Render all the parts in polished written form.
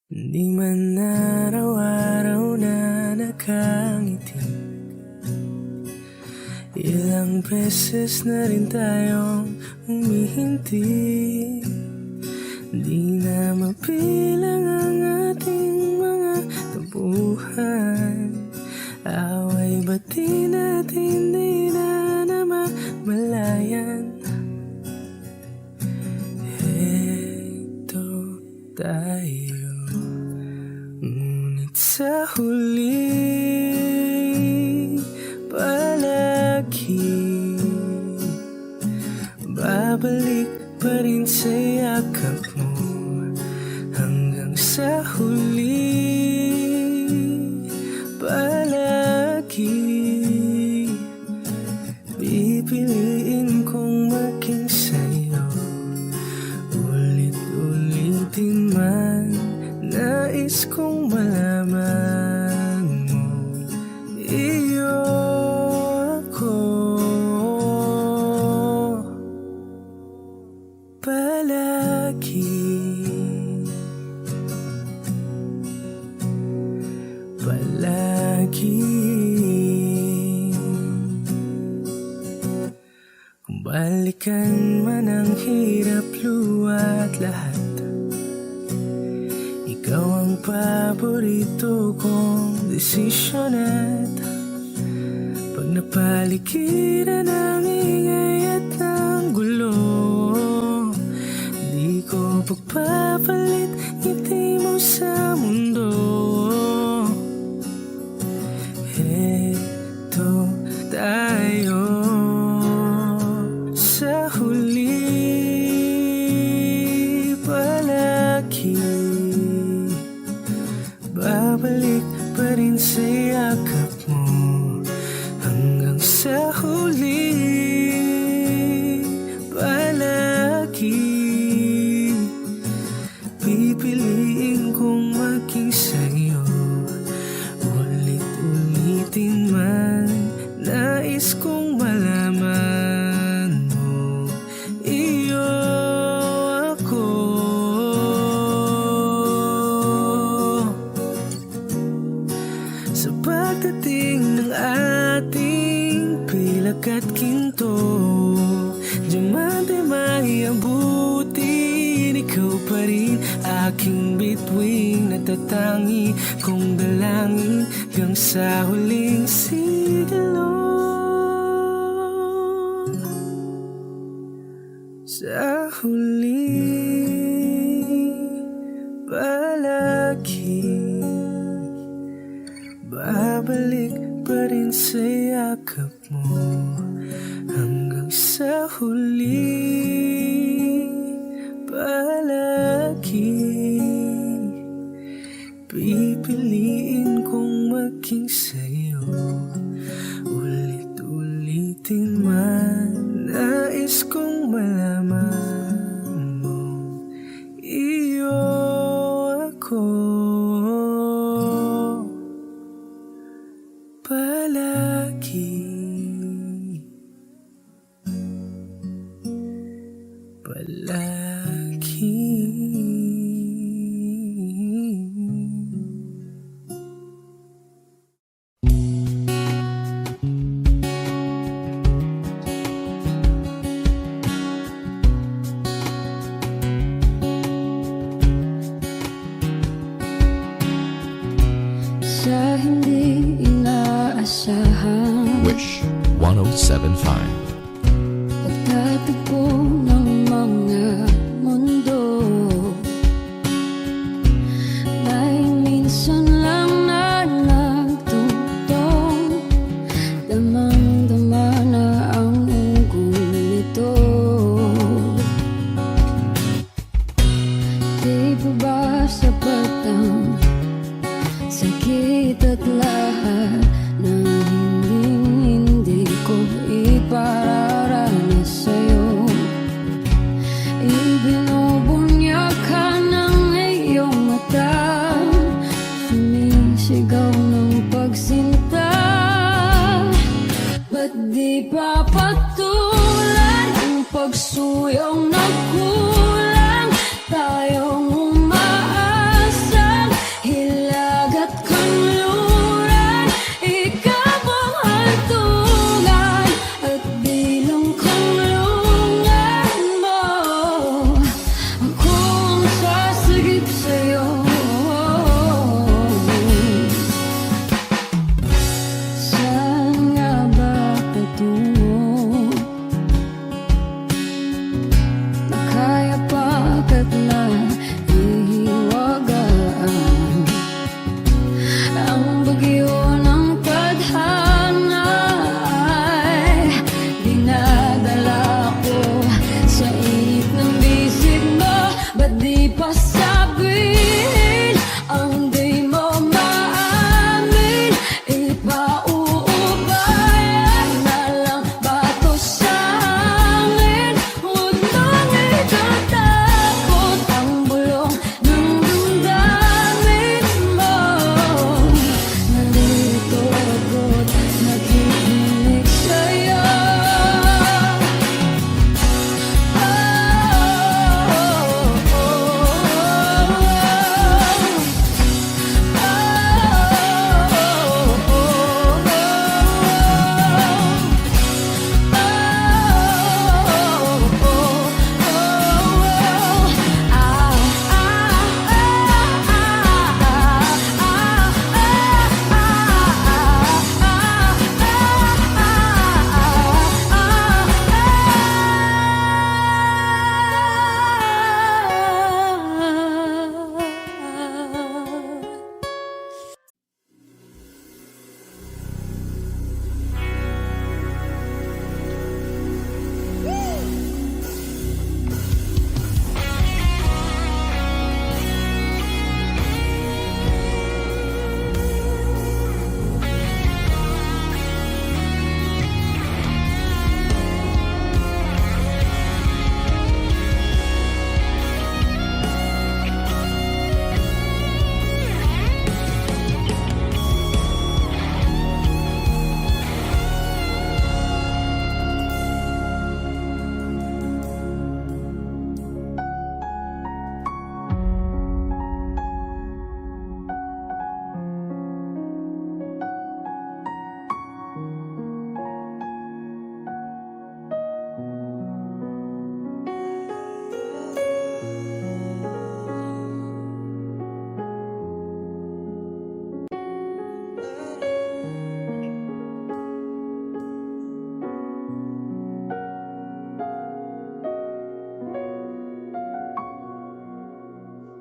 Di man araw-araw na nakangiti, ilang beses na rin tayong humihinti. Di na mapilang ang ating mga tampuhan, away bati natin di na namamalayan. Heto tayo, ngunit sa huli palagi babalik pa rin sa yakap mo. Hanggang sa huli palagi pipiliin kong maging sa'yo. Ulit-ulitin man nais kong malaman mo, iyo ako palagi. Kung balikan man ang hirap, luwa't lahat, ikaw ang paborito kong desisyon. At pag napaligiran ng ingay at ng gulo, di ko pagpapalit ngiti mo sa mundo. Heto tayo sa huli palagi, babalik pa rin sa yakap mo. Hanggang sa huli palagi pipiliin kong maging sa'yo. Ulit-ulitin man nais kong malaman mo, iyo ako sa pagdating ng ating pilak at ginto. Diamante may abutin, ikaw pa rin aking bituin, natatangi kong dalangin hanggang sa huling sigalon. Sa huli palagi babalik pa rin sa yakap mo. Hanggang sa huli palagi pipiliin kong maging sa'yo. Ulit-ulitin man nais kong malaman mo, iyo ako palagi. Sa hindi inaasahan, Wish 1075. pagtatagpo ng mga mundo, may minsan lang na nagtutong, damang-dama na ang ugol nito. Di pa ba sapat ang sakit at lahat ng hindi ko ipararanas sa'yo? Ibinubunyag ka ng iyong mata, sumisigaw ng pagsinta. Ba't di pa patulan ang pagsuyong nagkulang? Tayong umaasa hanggat nahihiwagaan. Ang bagyo ng tadhana ay dinadala ko sa init ng bisig mo. Ba't di pa sabihin ang di mo maamin? Ipauubayan na lang ba to sa hangin? Huwag nang itatakot ang bulong ng damdamin mo. Nandito ako't nakikinig sa'yo.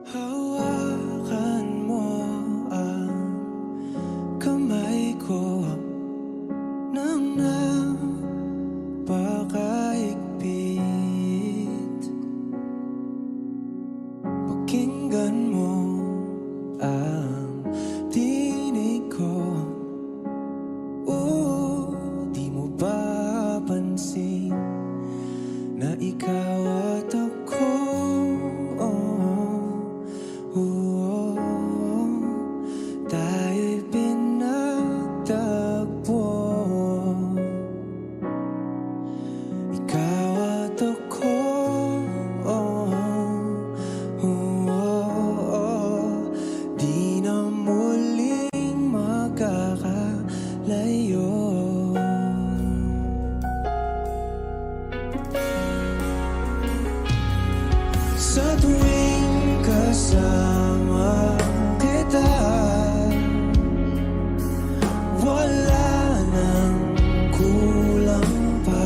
Hawakan mo ang kamay ko nang napakaigpit. Pakinggan mo ang tinig ko. Di mo ba pansin na ikaw at ako? Tayo'y pinagtagpo. Ikaw at ako, di na muling makakalayo. Sa tuwing kasama kita, wala nang kulang pa.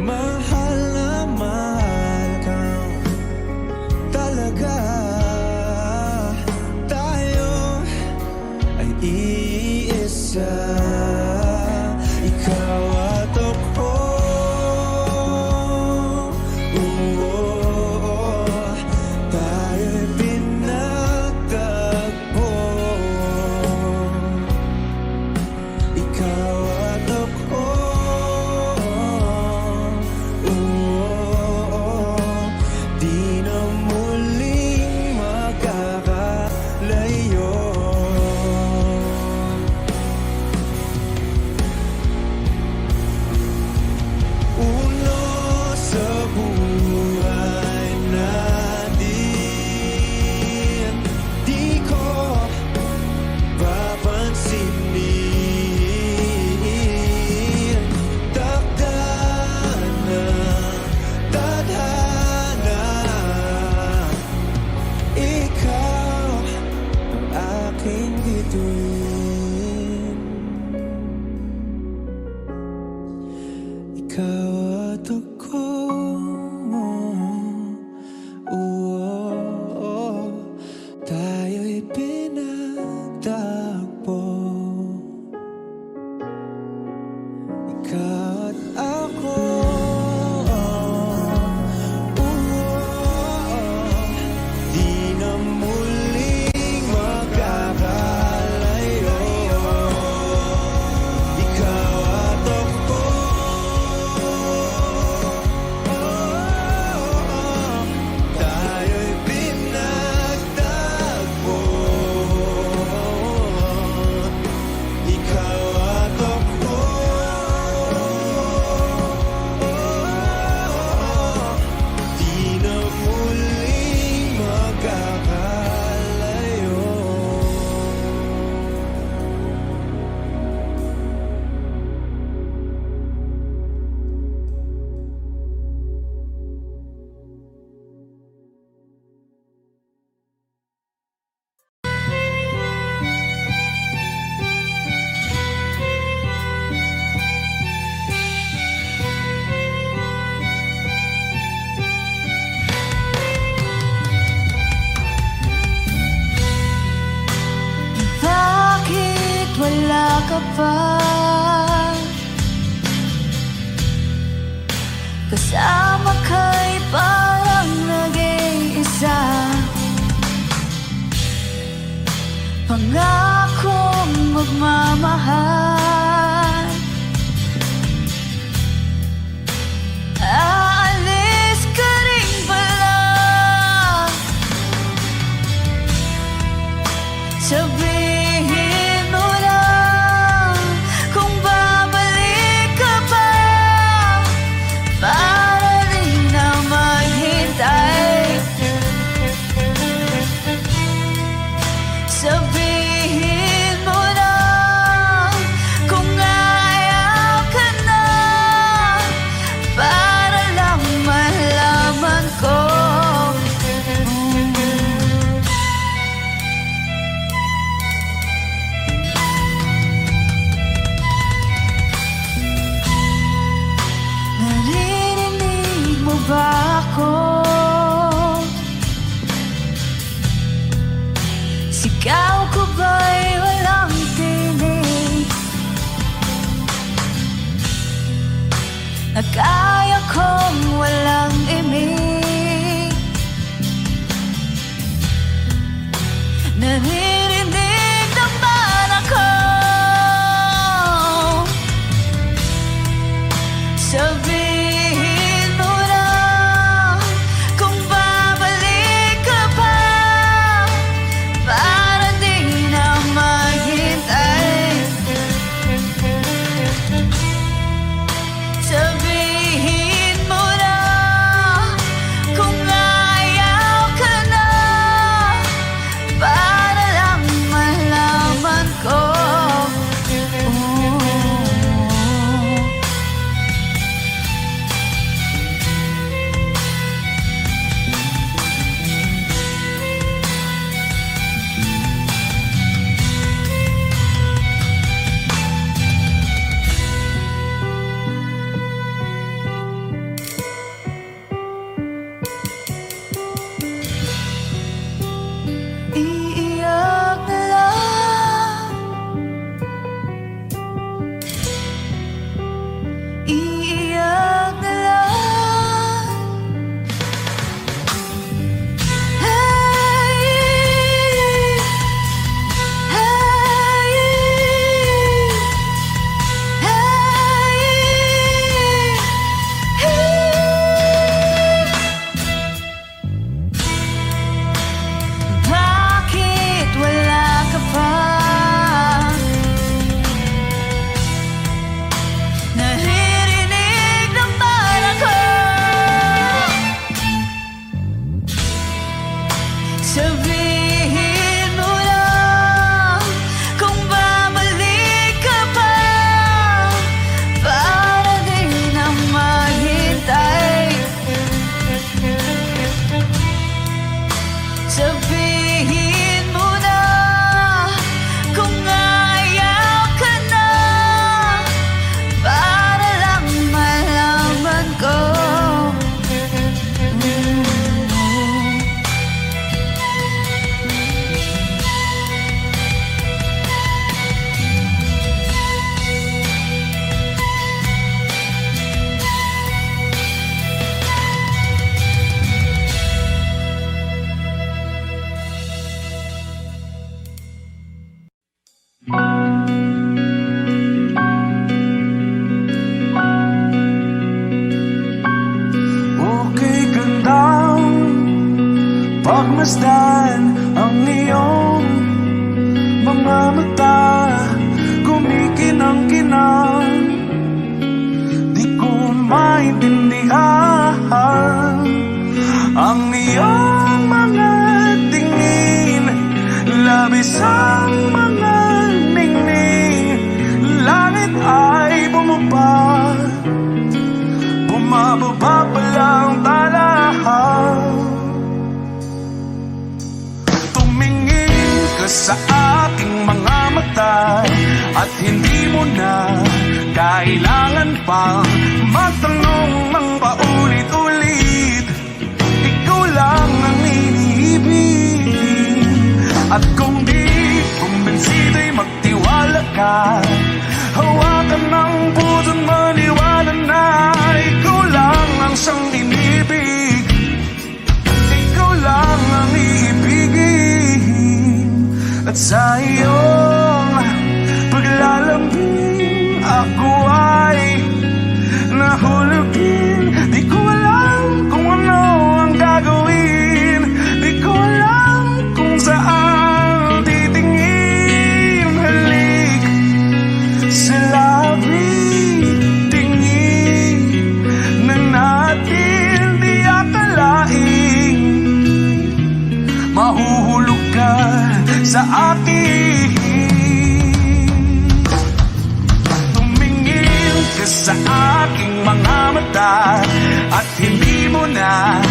Mahal na mahal kang talaga. Tayo ay iisa. Ikaw at ako, tayo'y pinagtagpo. Ikaw at ako, di na muling makakalayo. pa. Kasama ka'y parang nag-iisa. Pangakong magmamahal. Aalis ka rin pala. Sabihin mo lang kung babalik ka pa, para rin na maghintay. Sabihin mo lang kung ayaw ka na, para lang malaman ko. Naririnig mo ba ako? Sigaw ko ba'y walang tinig? Na kaya kong walang imig? Naririnig naman ako. Sabihin mo lang kung babalik ka pa, para di na maghintay. Sabihin mo lang kung ayaw ka na, para lang malaman ko. Iiyak na lang. Iiyak na lang. Hey, hey, bakit wala ka pa? Naririnig naman ako. Sabihin mo lang kung babalik ka pa, para di na maghintay. Sabihin mo na kung ayaw ka na, para lang malaman ko. Okay, gandang pagmasdan ang iyong mga mata, kumikinang-kinang. Di ko maintindihan ang iyong mga tingin, labis ang mga ningning. Langit ay bumaba, bumababa pa lang talahaw. Tumingin ka sa aking mga mata, at hindi mo na kailangan pang magtanong ng paulit-ulit. Ikaw lang ang iniibig, at kung di kumbinsido'y magtiwala ka. At sa iyong paglalambing ako ay nahulugin. Di ko alam kung ano ang gagawin, di ko alam kung saan titingin. Halik sa labi, tingin na natin di akalain. Mahuhulog ka sa akin. Tumingin ka sa aking mga mata at hindi mo na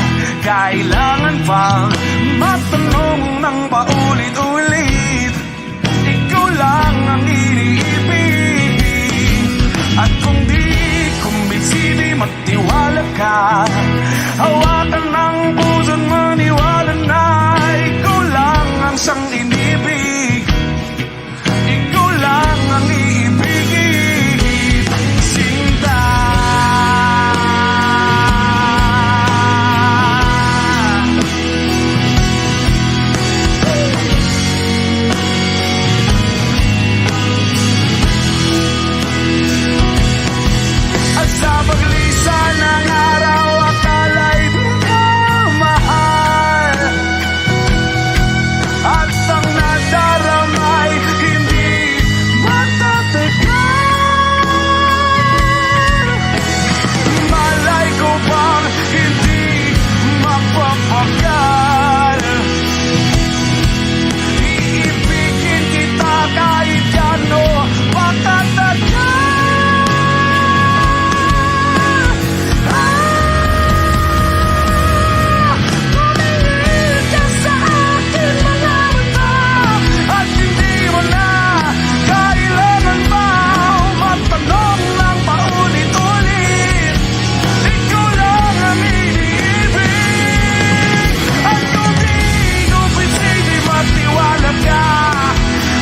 kailangan pang matanong ng paulit-ulit. Ikaw lang ang iniibig. At kung di kumbinsi, di magtiwala ka. Hawakan ng puso't maniwala na ikaw lang ang siyang inibig. Ikaw lang ang iibigin, Sinta. At sa paglisan ng araw, akala'y di ka mahal. At ang nadaramay hindi matatagal. Malay ko bang hindi mapapagal. Iibigin kita kahit gano makatagal. Tumingin ka sa akin mga mata at hindi mo na kailangan pa matanong ng paulit-ulit. Ikaw lang ang iniibig. At kung di kumbinsi, di magtiwala ka.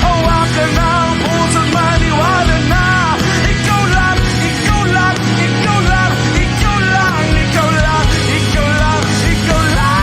Hawakan ng puso't maniwala na ikaw lang, ikaw lang, ikaw lang, ikaw lang, ikaw lang, ikaw lang, ikaw lang.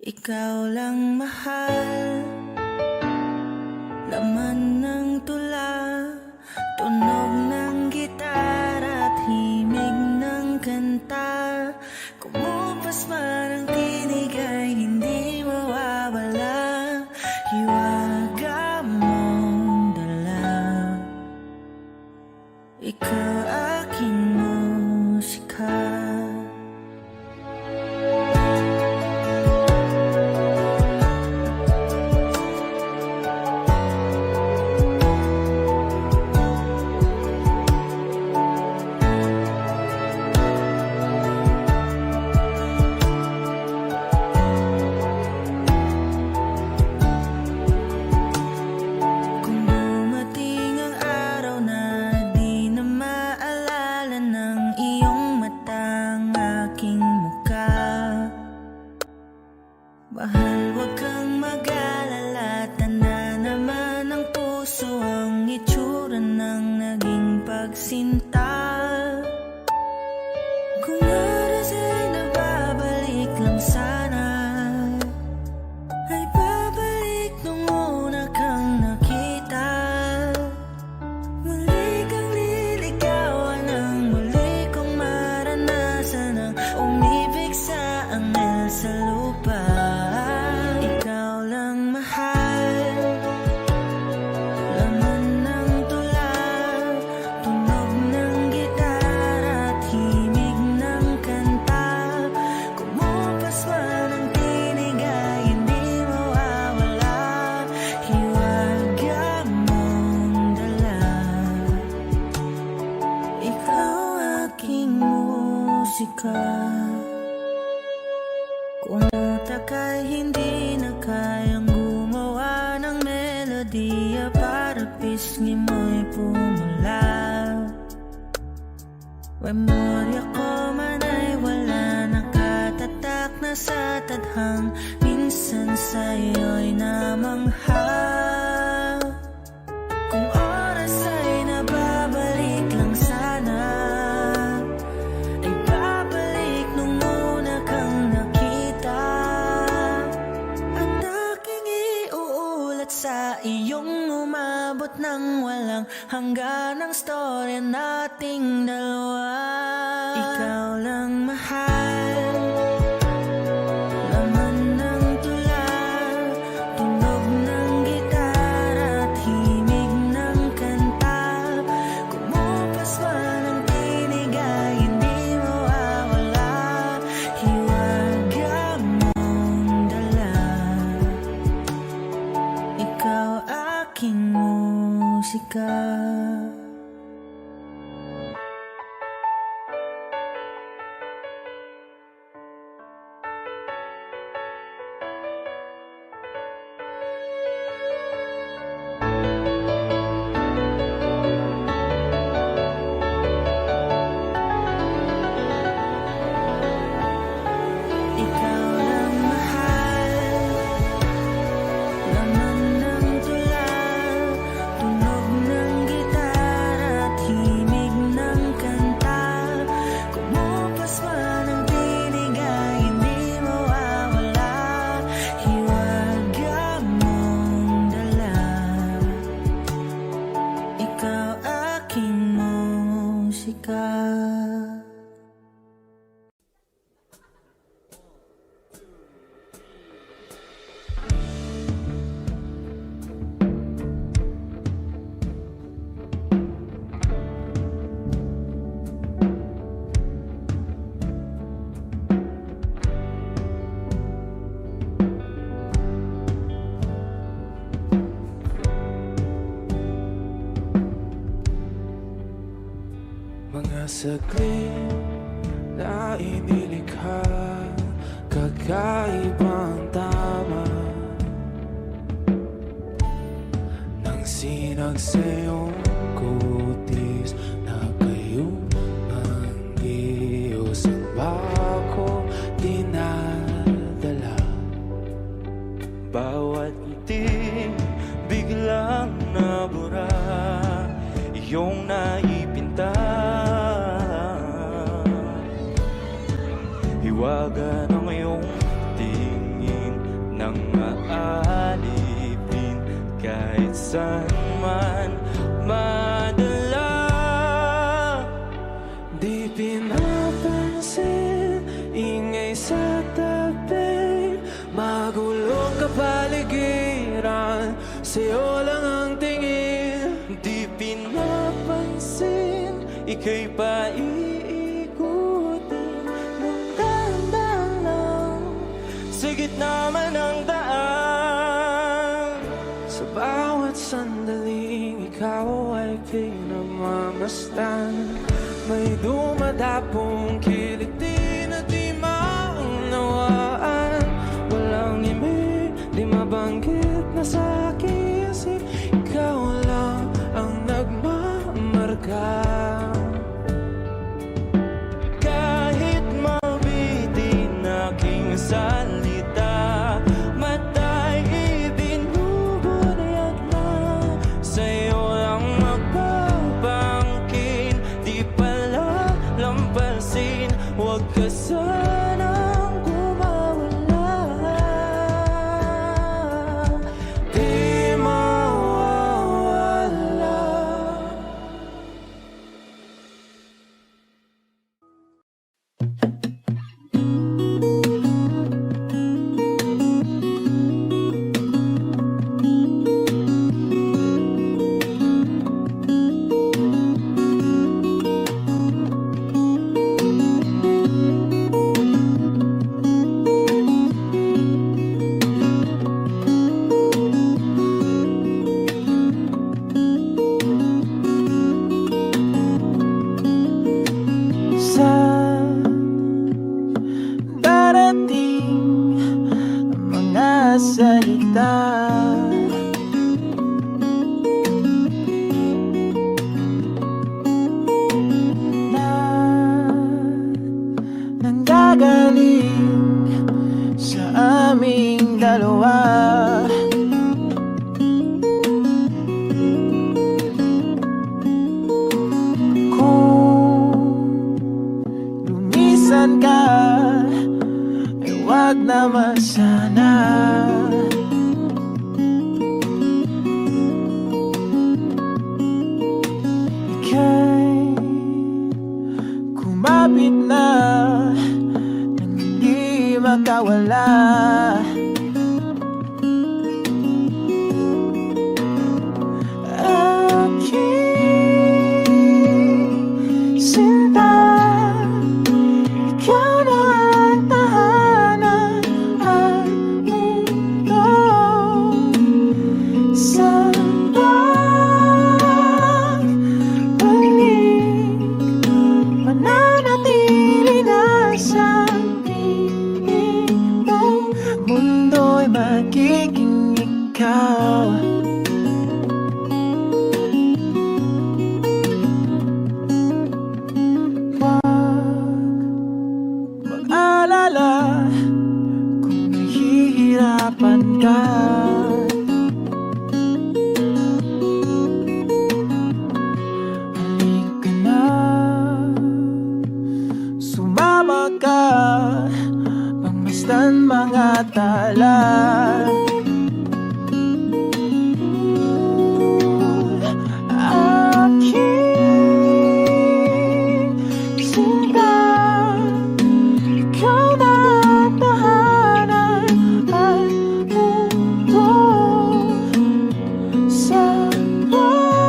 Ikaw lang mahal, laman ng tula, tunog ng gitara at himig ng kanta. Kumupas man ang tinig ay hindi mawawala, hiwaga mong dala. Ikaw aking musika. Kung dumating ang araw na di na angel sa lupa. Ikaw lang mahal, laman ng tula, tunog ng gitara at himig ng kanta. Kumupas man ang tinig ay hindi mawawala, hiwaga mong dala. Ikaw aking musika, kung utak ay hindi na kayang gumawa ng melodiya para pisngi mo'y pumula. Memorya ko man ay wala, nakatatak na sa tadhang, minsan sa'yo'y namangha. Kung oras ay nababalik lang sana, ay babalik nung una kang nakita. At aking iuulat sa iyong umabot ng walang hanggan ang storya nating dalawa. Ikaw lang mahal, laman ng tula, tunog ng gitara at himig ng kanta. Kumupas man ang tinig ay hindi mawawala, hiwaga mong dala. Ikaw aking musika. Ikaw lang mahal, laman ng tula, tunog ng gitara at himig ng kanta. Kumupas man ang tinig ay hindi mawawala, hiwaga mong dala. Ikaw aking musika. Mga saglit na inilikha, kakaibang tama nang sinag sa iyong kutis na kayong anggiyo. Saan ba ako dinadala? Bawat ngiti biglang nabura, iyong naipinta. Hiwaga ng iyong tingin nang maalipin, kahit saan man madala. Di pinapansin, ingay sa tabi, magulong kapaligiran, sa'yo lang ang tingin. Di pinapansin, ika'y paiikutin ng dahan-dahan lang, sa gitna man ng daan. Sa bawat sandaling ikaw ay pinamamastan, may dumadapong kiliti na di maunawaan. Walang imig, di mabanggit na sa aking isip, ikaw lang ang nagmamarka. Kahit mabitin aking salita, mata'y ibinubunayag na, sa'yo lang magbabangkin. Di pala lampasin, huwag ka sanang gumawala. Di mawawala. ating mga salita. Na nanggagaling sa aming dalawa. Lumisan ka, eh wag naman sana. Ika'y kumapit na nang hindi makawala. Aking sinta, ikaw na ang tahanan at mundo. Sa pagbalik, mananatili na sa piling mo. Mundo'y magiging ikaw. Mag-alala kung nahihirapan ka. Halika na, sumama ka, pangmasdan mga tala. Aking sinta, ikaw na ang tahanan at mundo. Sa pagbalik,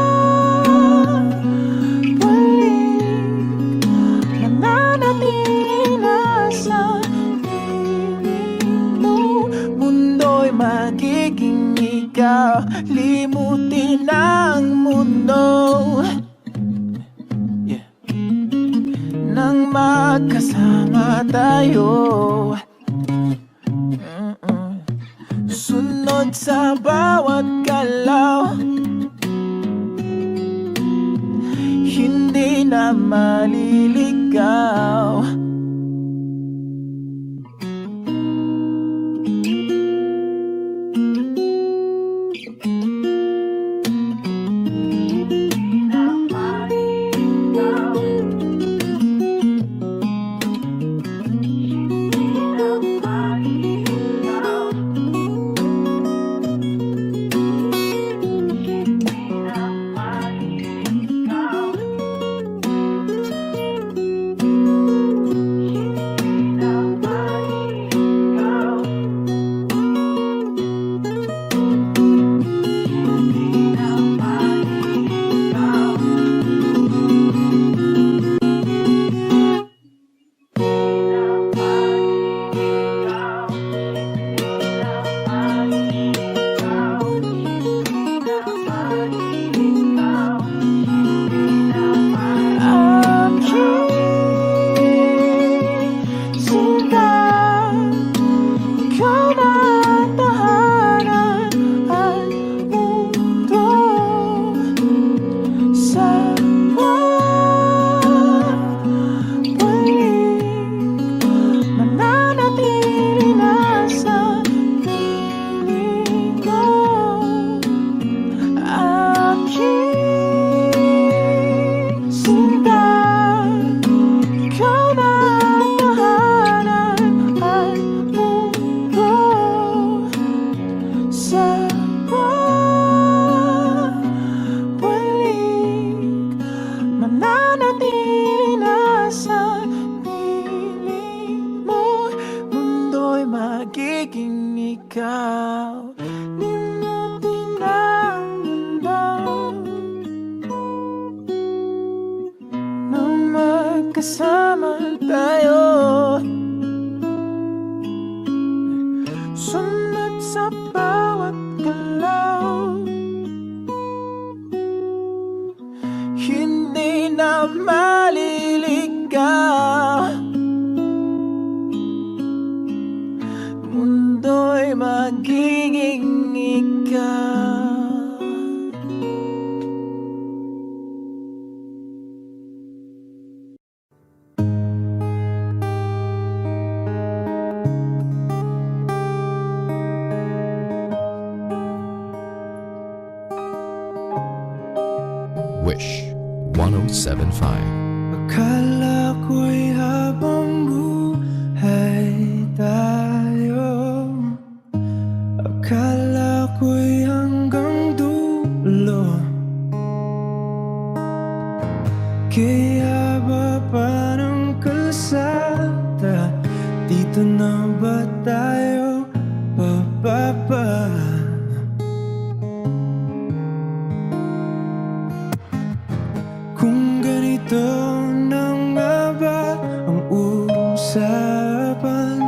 mananatili na sa piling mo. Mundo'y magiging ikaw, limutin ang mundo. Nang magkasama tayo, sunod sa bawat galaw, hindi na maliligaw. magiging ikaw. Limutin ang mundo nang magkasama tayo. Sunod sa bawat galaw, hindi na maliligaw. magiging ikaw. Wish 1075. Akala ko'y habang buhay tayo, akala ko'y hanggang dulo. Kaya ba parang kalsada, dito na ba tayo bababa? Kung ganito na nga ba ang usapan,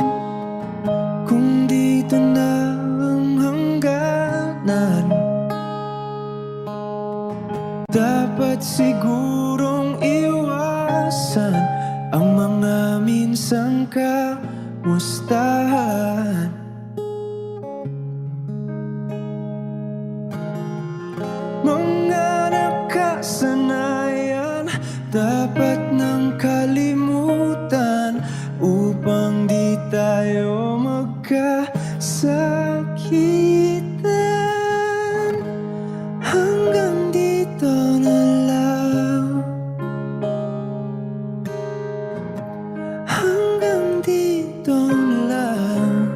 kung dito na ang hangganan, dapat sigurong iwasan ang mga minsang kamustahan. Mga nakasanayan dapat nang kalimutan upang di tayo magkasakitan. Hanggang dito na lang, hanggang dito na lang.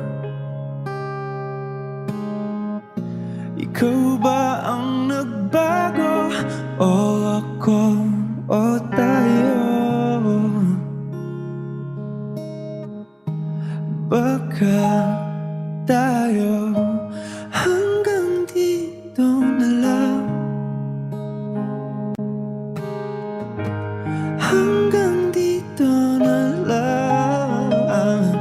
Ikaw ba ang nagbago o ako o tayo? Baka tayo hanggang dito na lang, hanggang dito na lang.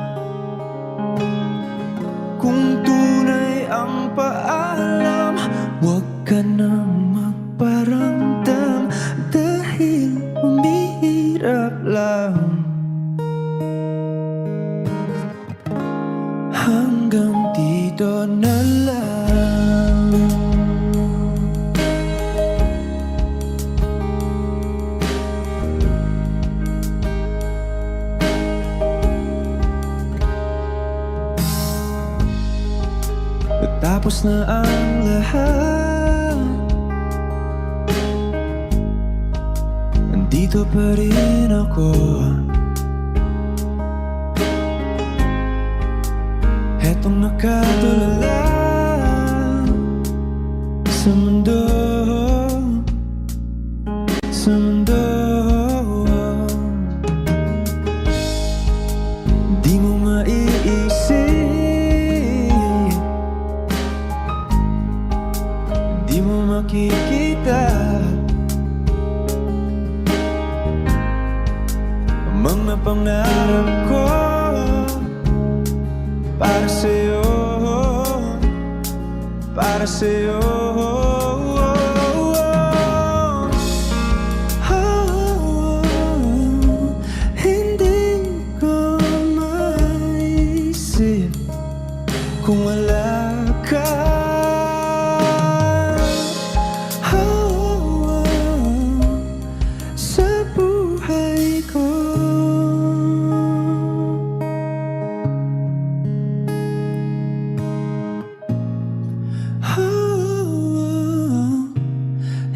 Kung tunay ang paalam, huwag ka nang magparamdam dahil umihirap lang. Hanggang dito na lang. Tapos na ang lahat, nandito pa rin ako. Hetong nakatulala sa mundo, sa mundo. Di mo maiisip, di mo makikita ang mga pangarap ko para sa'yo, para sa'yo. Hindi ko maisip kung wala ka. Sa buhay ko,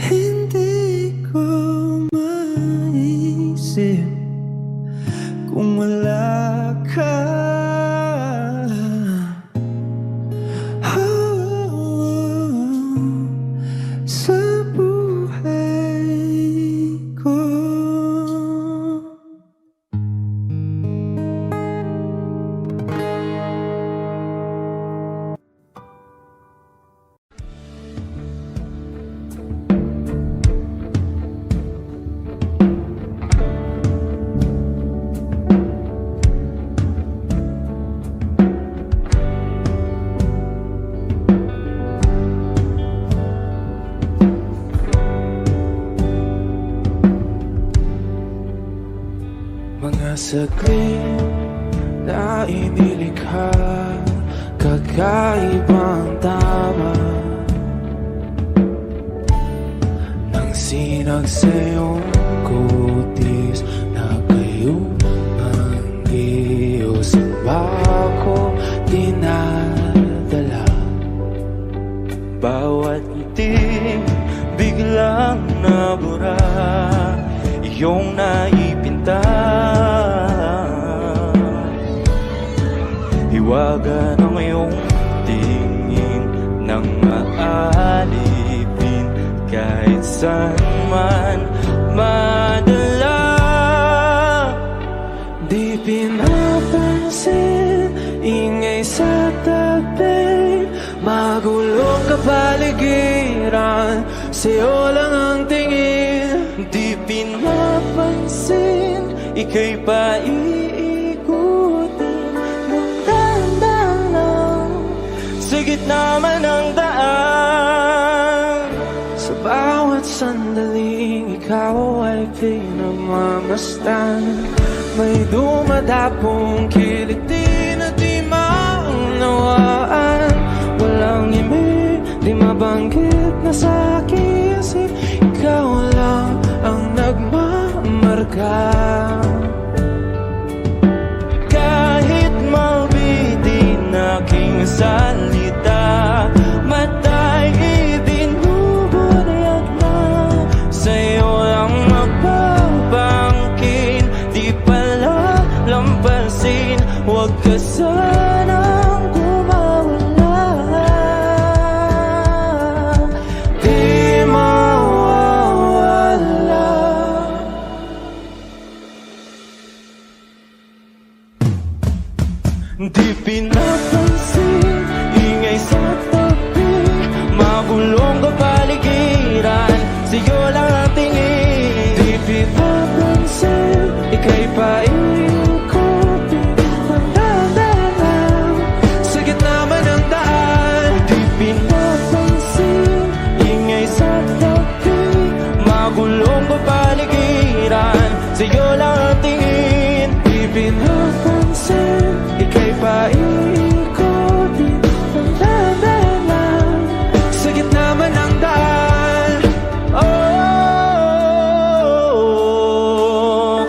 hindi ko maisip kung wala ka. Sa buhay ko. Mga saglit na inilikha, magkaibang tama nang sinag sa iyong kutis na kayong Diyos ba ako dinadala? Bawat ngiti biglang nabura, iyong naipinta. Hiwaga ng iyong tingin nang maalipin kahit saan man madala. Di pinapansin, ingay sa tabi, magulong kapaligiran, sa'yo lang ang tingin. Di pinapansin, ika'y paiikutin ng dahan-dahan lang sa gitna man ng daan. Sa bawat sandaling ikaw ay pinagmamasdan, may dumadapong kiliti na di maunawaan. Walang ibig, di mabanggit na sa aking isip, ikaw lang ang nagmamarka. Kahit mabitin aking salita, matay ibinubunayag na, sa'yo lang magbabangkin. Di pala lampasin, huwag ka sanang kumawala. Di mawawala. Di pinapansin, ingay sa tabi, magulong kapaligiran, sa'yo lang ang tingin. Di pinapansin, ika'y paiikutin ng dahan-dahan sa gitna man ng daan. Di pinapansin, ingay sa tabi, magulong kapaligiran, sa'yo lang ang tingin. Di pinapansin, ika'y paiikutin ng dahan-dahan sa gitna man ng daan. Oh,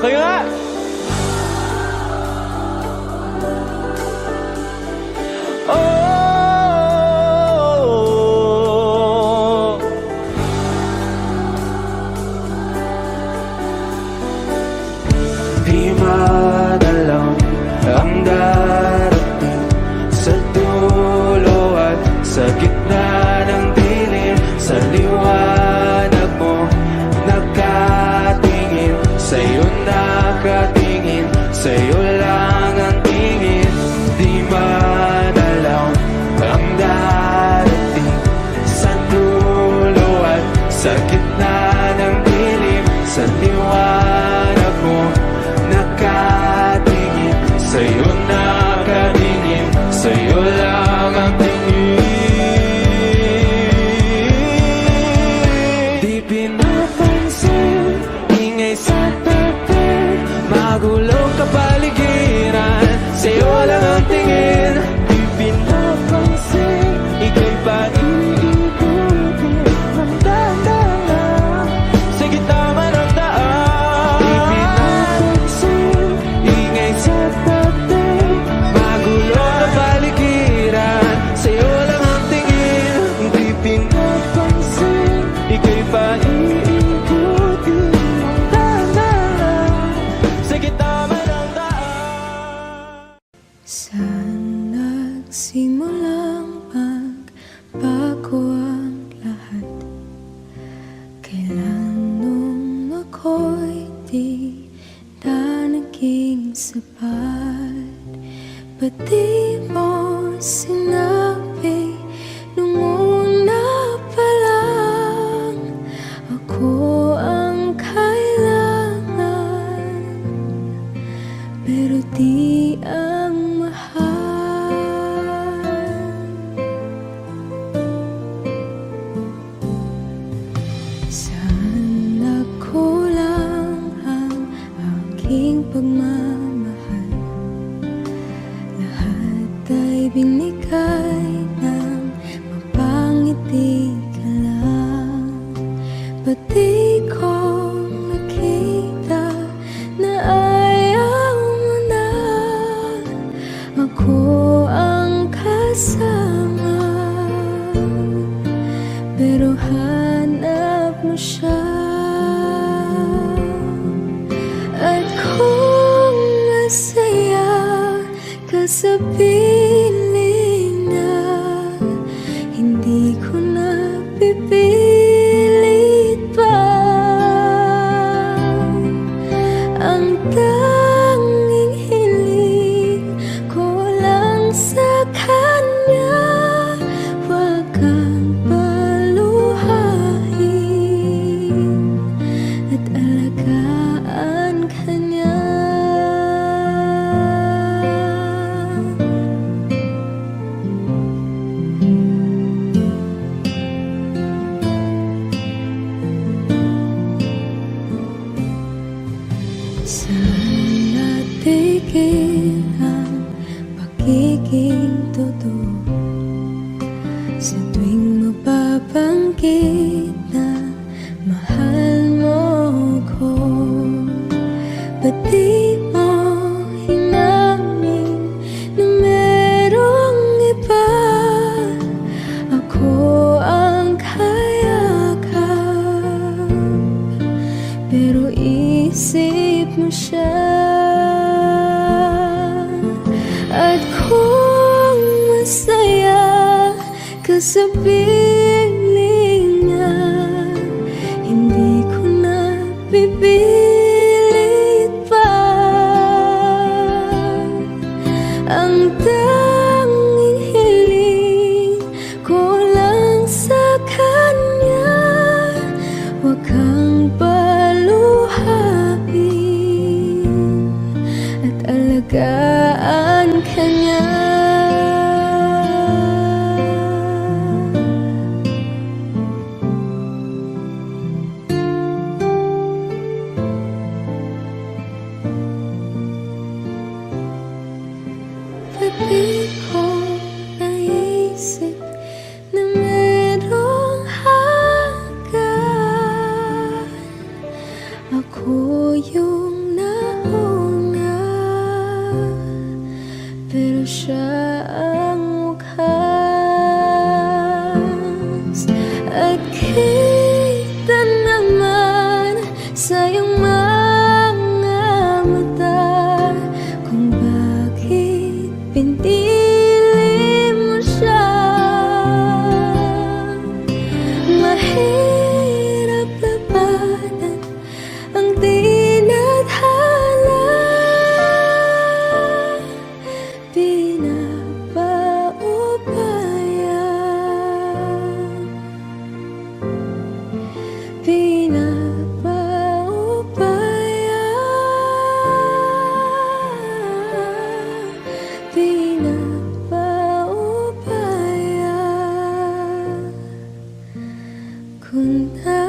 kaya oh, di madalaw ang darating sa dulo at sa gitna ng dilim. Sa liwanag mo nakatingin, sa'yo nakatingin, sa'yo lang ang tingin. Di madalaw ang darating sa dulo at sa gitna ng dilim. Sa liwanag mo nakatingin, sa'yo nakatingin, sa'yo lang ang tingin. Di pinapansin, ingay sa tabi, magulong kapaligiran, sa'yo lang ang tingin. Di pinapansin, ika'y paiikutin ng dahan-dahan sa gitna man ng daan. Di pinapansin, ingay sa tabi, magulong kapaligiran, sa'yo lang ang tingin. Di pinapansin, ika'y paiikutin ng dahan-dahan sa gitna man ng daan. Saan nagsimulang magbago ang lahat? Kailan nung ako'y di na naging sapat? Ba't di mo sinabi nung una pa lang ako ang kailangan, pero di ang mahal? Saan nagkulang ang aking pagmamahal? Lahat ay binigay ako ang kasama, pero hanap mo siya. At kung masaya ka sa piling na, hindi ko na pipilit pa. Ang tanging hiling ko lang sa kanya, wag kang paluhain at alagaan ka niya. Saan natigil ang pagiging totoo? Sa tuwing mapabanggit na mahal mo ko, ba't di mo hinamin na merong iba? Ako ang kayakap, pero isip mo siya. At kung masaya ka sa piling niya, hindi ko na pipilit pa. Ang tanging hiling ko lang sa kanya, wag kang paluhain at alagaan ka niya. Ba't di ko naisip na merong hanggan? Ako yung nauna, pero siya ang wakas. At kita naman sa iyong mga mata kung bakit pinili mo siya. Mahirap labanan ang tinadhana, ko na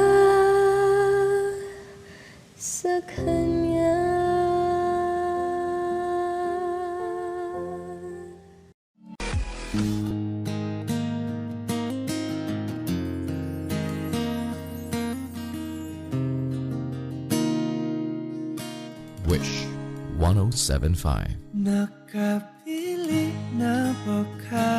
sa kanya. Wish 1075. Nakapili na ba ka?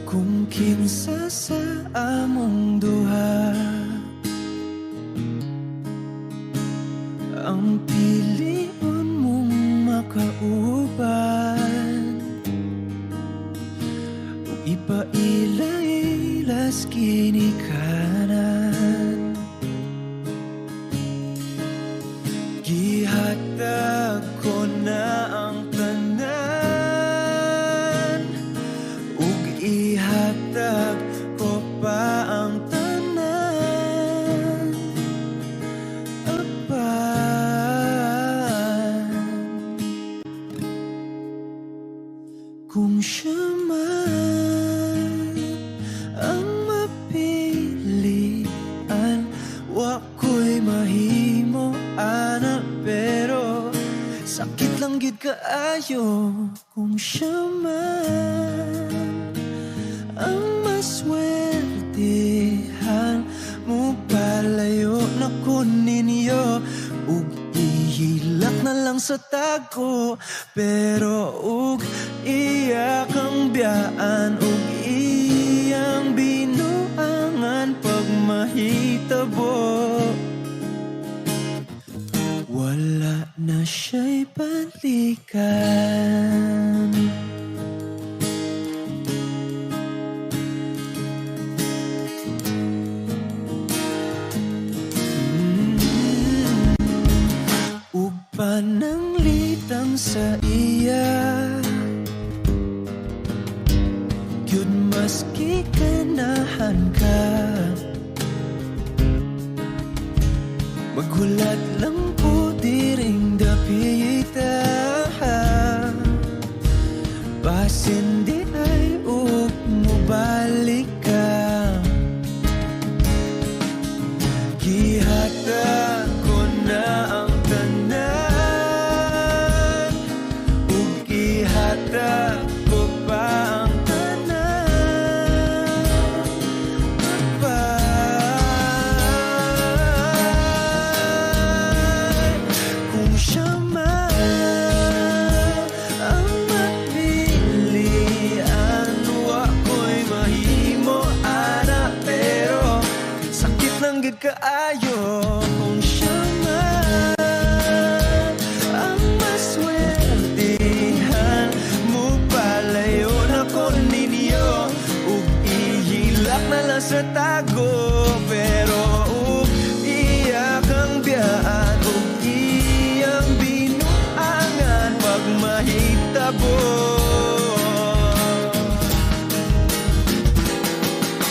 Kung kinsa sa among duha ang pilion mong makauban, ug ipaila-ilas kini kanan. Gihatag ko na ang tanan, ug ihatag ko pa ang tanan. Apan kung siya man ang mapilian, wako'y mahimo ana, pero sakit lang gid kaayo kung siya man ang maswertehan. Mo palayo na ko ninyo ug ihilak na lang sa tago. Pero ug iya kang biyaan, ug iyang binuangan pag mahitabo. Wala na siya'y balikan. Pananglitang sa iya, yun maski kanahan ka. Maghulat lang po di ring dapita, basin di ay mubalik ka. Gihata ko na ang ko pa ang tanan pa. Kung siya man ang mapilian, wako'y mahimo ana, pero sakit lang gid kaayo. Kung siya man ang maswertihan, palayo na ko ninyo, ug ihilak na lang sa tago. Pero ug iya kang biyaan, ug iyang binuangan pag mahitabo.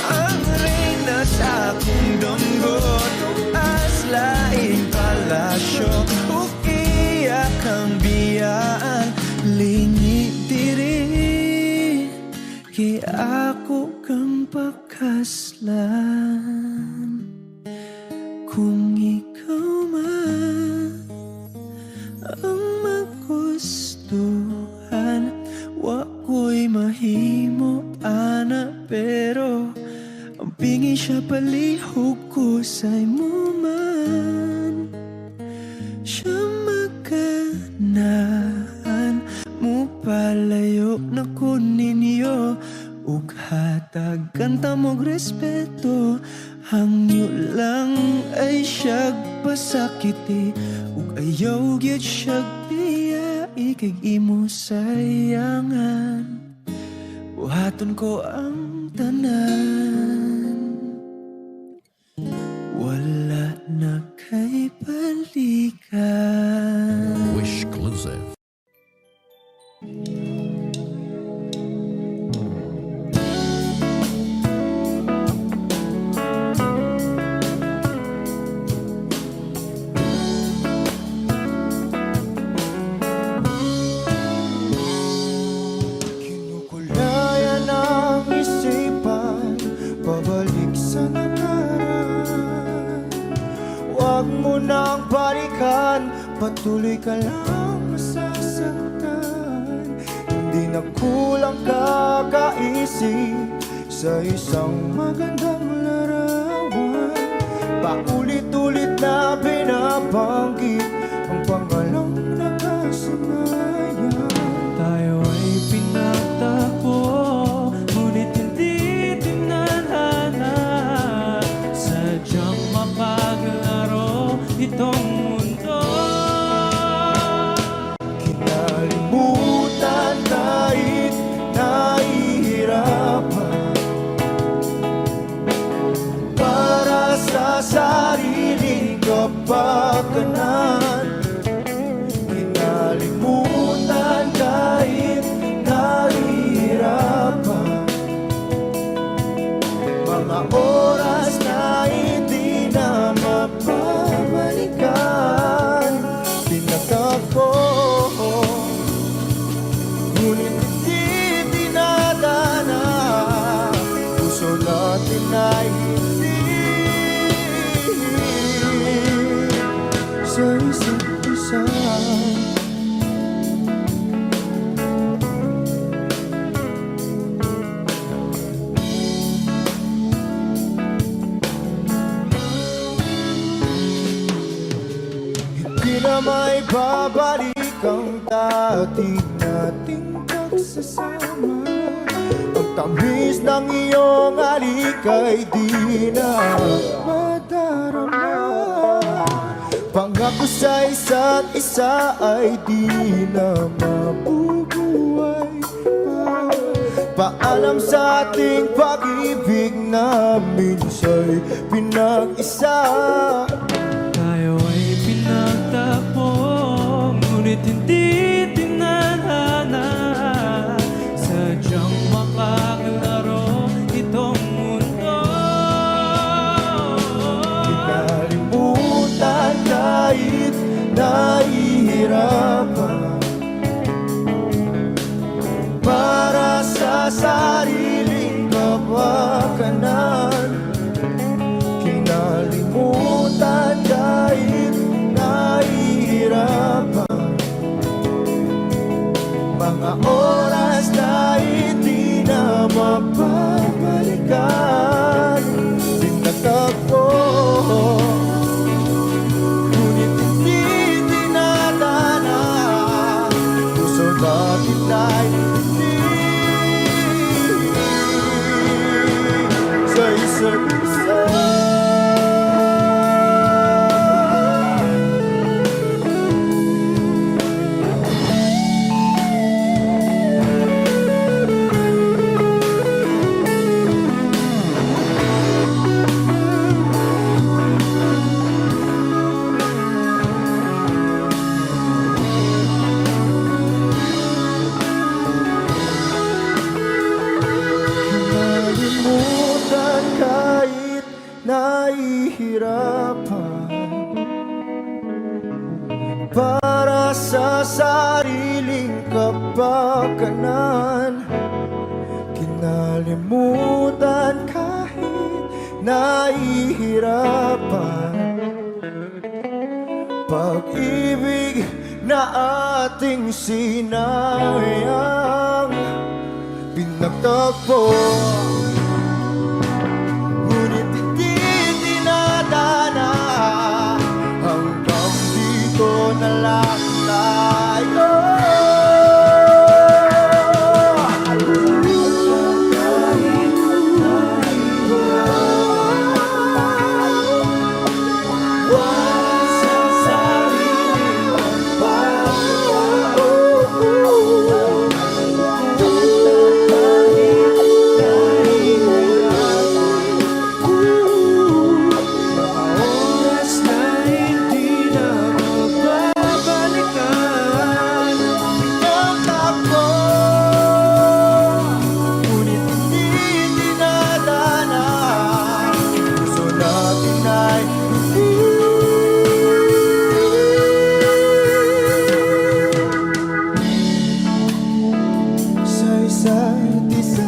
Ang reyna sa akong dunggo, tuas laing palasyo, ug iya kang biyaan, lingi diri. Kay ako kang pakaslan. Kung ikaw man ang magustuhan, wako'y mahimo ana, pero ang pingi siya palihog ko sa'y mo man. Siya maganahan mo palayo na ko ninyo, ug hatagan ta mong respeto. Hangyo lang ay siyag pasakiti, ug ayaw gyud siyag biyai, kay imo sayangan. Buhaton ko ang tanan, wala na kay balikan. Wishclusive. Kinukulayan ang isipan, pabalik sa nakaraan. Huwag mo nang balikan, patuloy ka lang masasaktan. Hindi na kulang kakaisip sa isang magandang larawan. Paulit-ulit na binabanggit ang pangalang nakasanayan. Tayo ay pinagtagpo, ngunit hindi tinadhana. Sadyang mapaglaro itong mundo. Kinalimutan kahit nahihirapan, para sa sariling kapakanan. mabalik ang dati nating pagsasama. Ang tamis ng iyong halik ay di na madarama. Pangako sa isa't isa ay di na mabubuhay pa. Paalam sa ating pag-ibig na minsa'y pinag-isa. Tayo ay pinagtapos, ngunit hindi tinadhana. Sadyang makakalaro itong mundo. Kinalimutan kahit nahihirapan, para sa sariling kapakanan. Kinalimutan kahit nahihirapan, mga oras na hindi na mapabalikan. Pinagtagpo, ngunit hindi tinadhana. Puso natin ay hindi sa isa't isa. Kinalimutan kahit nahihirapan, para sa sariling kapakanan. Kinalimutan kahit nahihirapan, pag-ibig na ating sinayang. Pinagtagpo, ngunit hindi tinadhana. Hanggang dito na lang tayo. Oras na hindi na mapabalikan. Pinagtagpo, ngunit hindi tinadhana. Puso natin ay hindi sa isa't isa.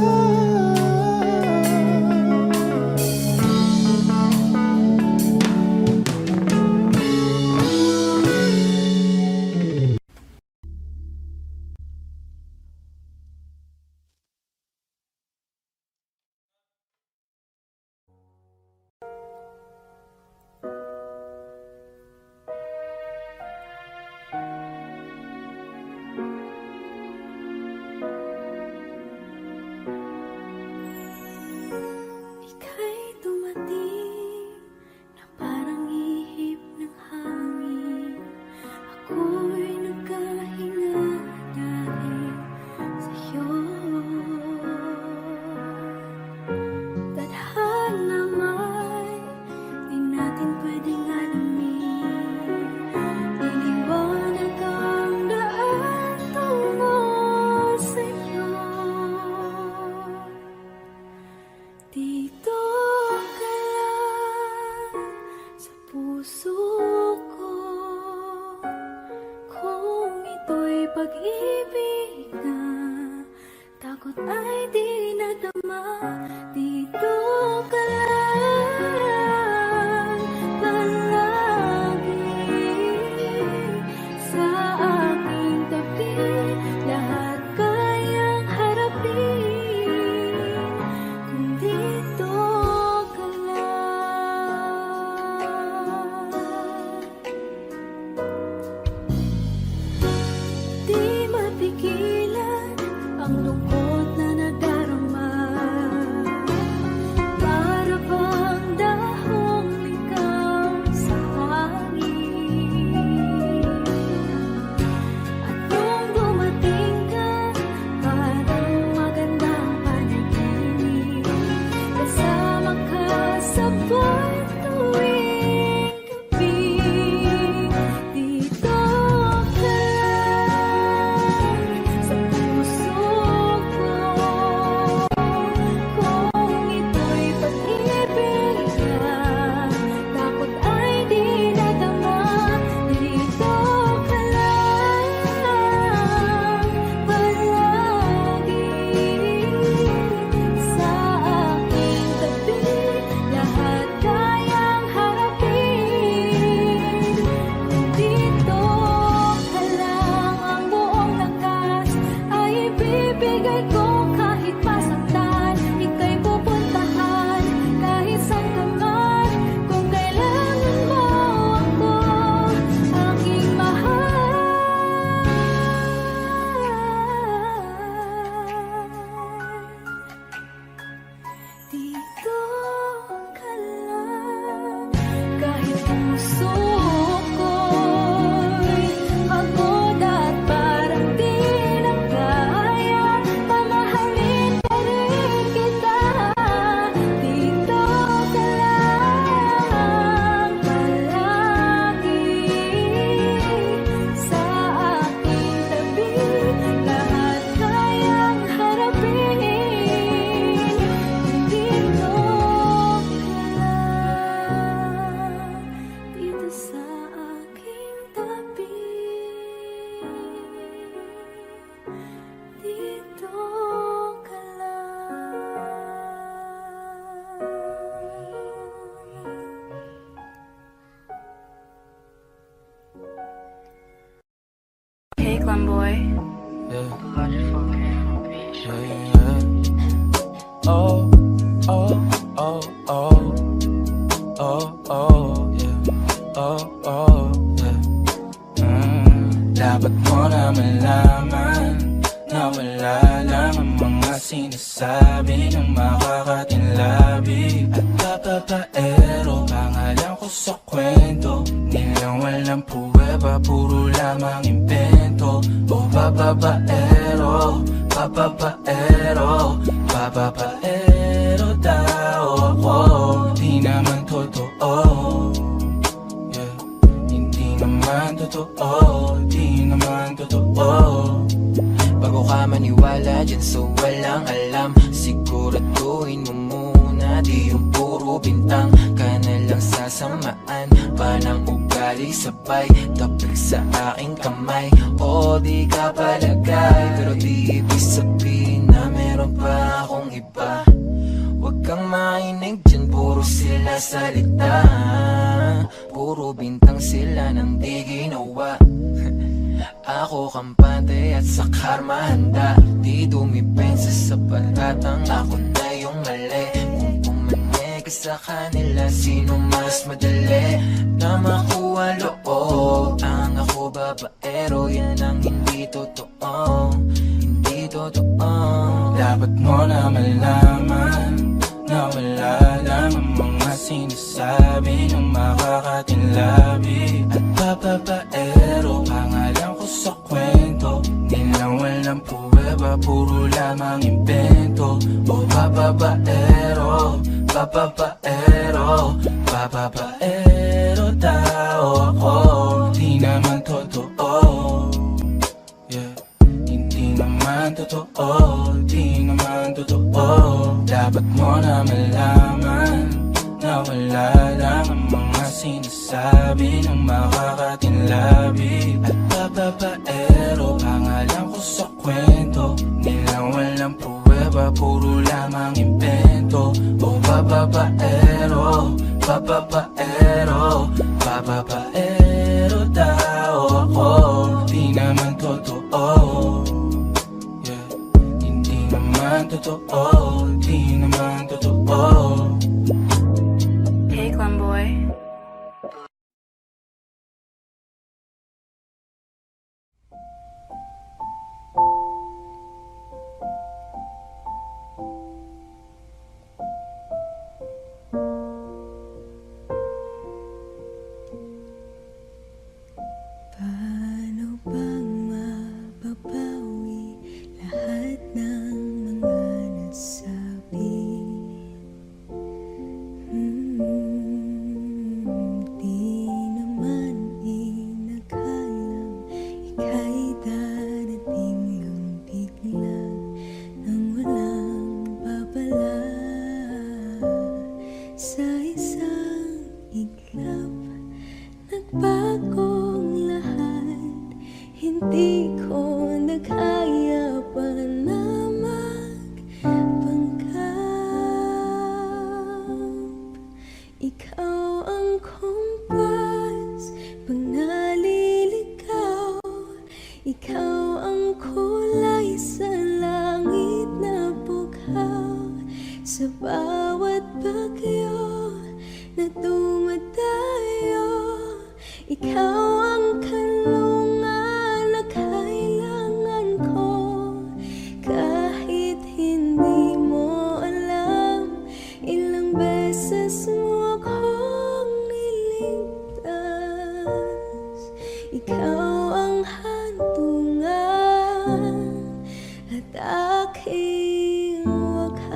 Ika'y dumating na parang ihip ng hangin. Ako'y nagkahinga dahil sa'yo. Tadhana may di natin pwedeng alamin. Liliwanag ang daan tungo sa'yo. Dito ka lang sa puso ko. Kung ito'y pag-ibig na takot ay di nadama. Dito ka lang palagi sa aking tabi. Lahat kayang harapin kung dito ka lang. Boy. Yeah. Yeah. Oh, oh, oh, oh, oh, oh, yeah. Oh, oh, yeah. Dapat mo na malaman na wala lang ang mga sinasabi ng makakatinlabi at papapaero. Pangalan ko sa kwento, nilang walang pruweba, puro lamang invento. O papapaero, papapaero, papapaero daw ako. Di naman totoo, yeah. Hindi naman totoo, di naman totoo. Bago ka maniwala dyan so walang alam, siguraduhin mo muna di yung puro bintang ka na lang sasamaan pa ng ugali sabay tapik sa aking kamay. O di ka palagay pero di ibig sabihin na meron pa akong iba. Huwag kang mainig dyan, puro sila salita, puro bintang sila nang di ginawa. Ako kampante at sa karma handa, di dumipensa sa patatang ako na yung mali. Kung pumanig ka sa kanila, sino mas madali na makuha loob? Ang ako babaero, yan ang hindi totoo, hindi totoo. Dapat mo na malaman na wala lang ang mga sinasabi ng makakatinlabi at papapaero. Pangalan ko sa kwento, nilang walang pruweba, puro lamang invento. O papapaero, papapaero, papapaero daw ako. Di naman totoo, yeah. Hindi naman totoo, di naman totoo. Dapat mo na malaman na wala lang ang mga sinasabi ng makakatinlabi at papapaero. Pangalan ko sa kwento, nilang walang pruweba, puro lamang invento. O papapaero, papapaero, papapaero daw ako. Di naman totoo, yeah. Hindi naman totoo, di naman totoo. Boy. Paano bang mapapawi lahat ng mga nasabi? Di naman inakayang ika'y darating lang bigla nang walang babala. Sa isang iglap, nagbagong lahat. Hindi ko na kaya pa na magpanggap. Ikaw ang kumpas pag naliligaw. Ikaw ang kulay sa langit na bughaw. Sa bawat bagyo na dumadayo, ikaw ang kanlungan na kailangan ko. Kahit hindi mo alam, ilang beses mo akong niligtas. Ikaw ang hantungan at aking wakas.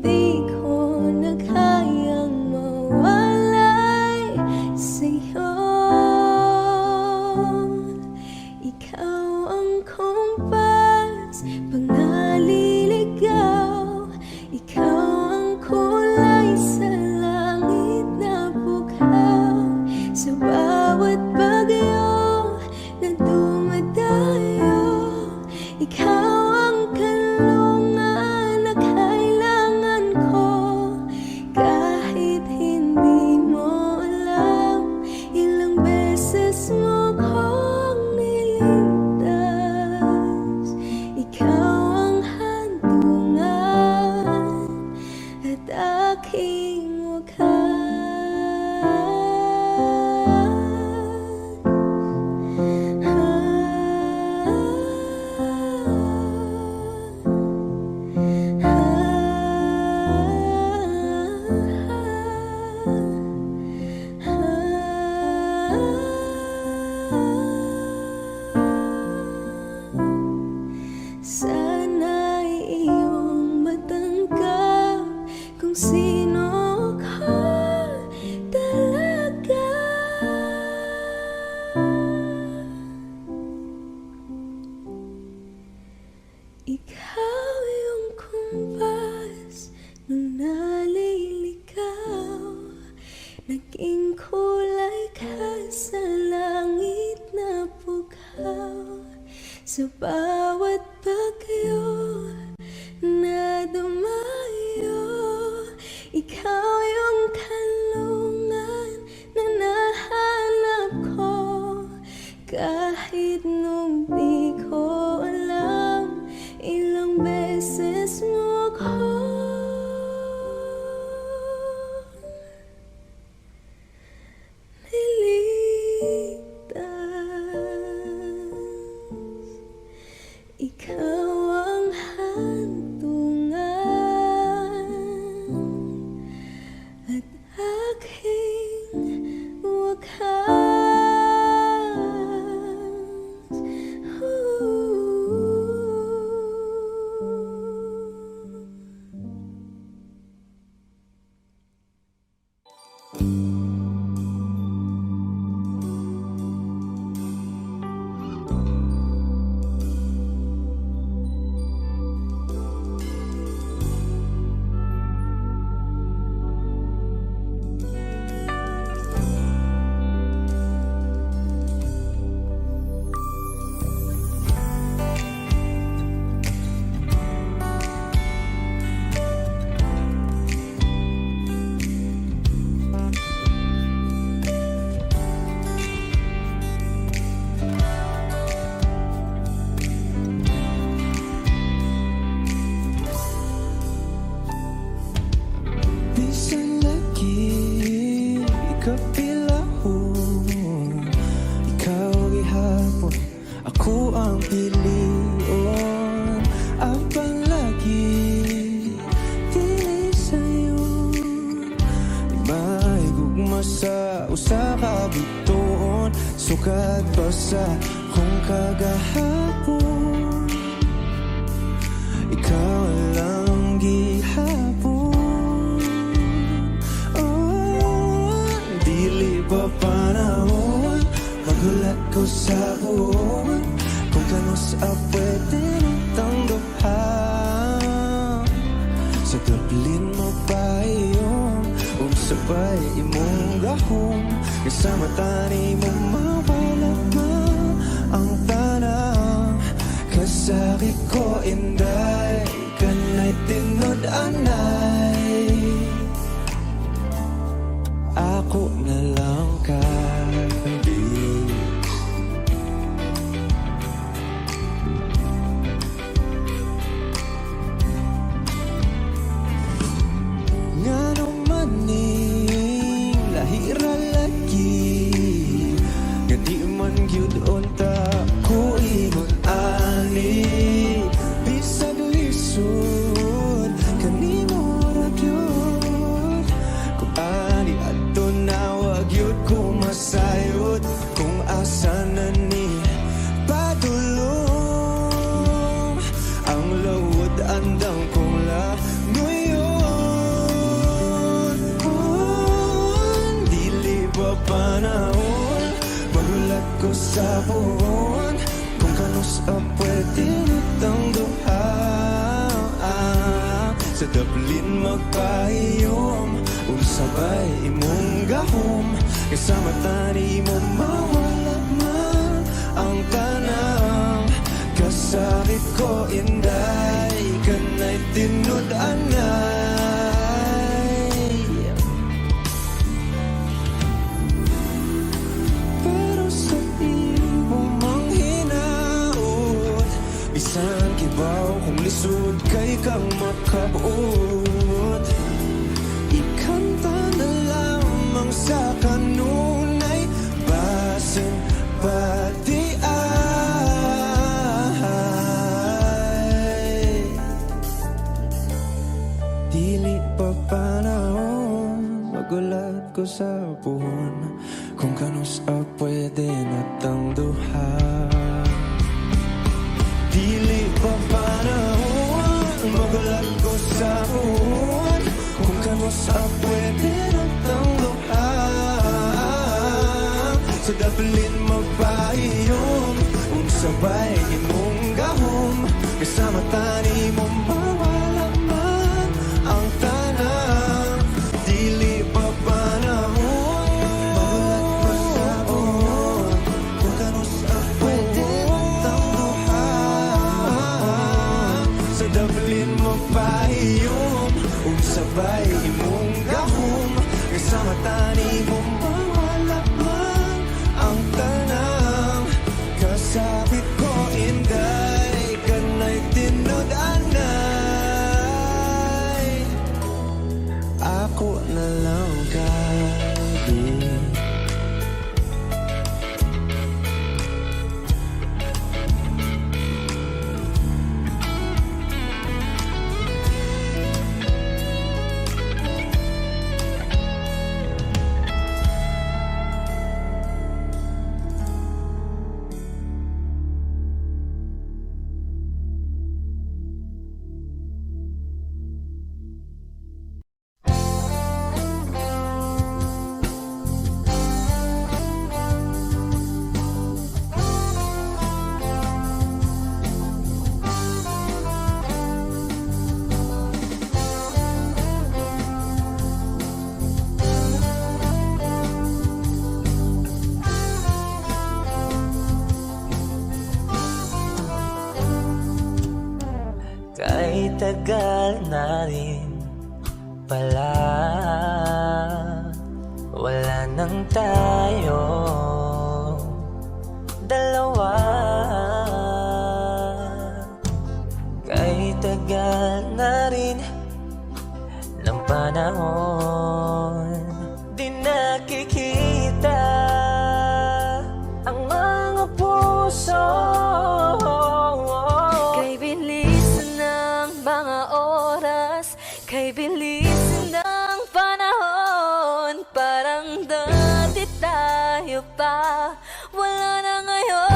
di ko na kayang mawalay sa'yo. Ikaw ang kompas pag naliligaw, ikaw ang kulay sa langit na bukaw. Sa bawat bagyo na dumadayo, ikaw ang kanlungan na kailangan ko. Kahit hindi mo alam, ilang beses mo kong niligtas. Ikaw ang handungan at aking wakas. Sana'y iyong matanggap kung sino ka talaga. Ikaw yung kumpas nung naliligaw, naging kulay ka sa langit na bukaw. Sa bawat bagyo na dumayo, ikaw yung kanlungan na nahanap ko. Kahit nung di ko alam, ilang beses mo ko niligtas. Ikaw ang handungan at aking wakas. Bisan lagi kapilahon, ikaw gihapon, ako ang pilion. Abang lagi dili sa'yo, may gugma sa usa ka bituon. Sukat pa sa kung kagahapon, ikaw lang gihapon. Dili pa panahon, magulat ko sa buwan, kung kanos pwede nang tanggapan. Sa Dublin mo pa iyon, sabay imong gahom, kasama tani mo mawala na ang tanang. Kasakit ko inday, kanay tinod-anay, ako na lang kalbi. Nga naman lahira lagi, nga di man gyud unta ko ingon ani. Bisag lisod kanimo sa buwan kung kanus ang pwede nitang duha. Sa daplin magpahiyom unsabay imong gahom kasama tani mo mawala man ang tanang kasakit ko inday kanay tinud-anay. Pero sa imo mang hinaot bisan kibaw kung lisod kay kang makabuot. Ikanta na lamang sa kanunay basin pati ay dili pa panahon magulat ko sa buwan kung kanus pwede natang duha. Dili pa panahon magulat ko sa buwan kung kanus pwede natang duha. Sa daplin magpahiyom unsabay imong gahom kasama tani mo mawala man ang tanang. Dili pa panahon magulat ko sa buwan kung kanus pwede natang duha. Sa daplin magpahiyom unsabay imong gahom kasama tani mo mawala man ang tanang. Kasabit ko inday kanay tinud-anay. Ako na lang gabi. Kay tagal na rin pala wala nang tayo dalawa. Kay tagal na rin ng panahon di nakikita ang mga puso. Kay bilis ng mga oras, kay bilis ng panahon, parang dati tayo pa, wala na ngayon.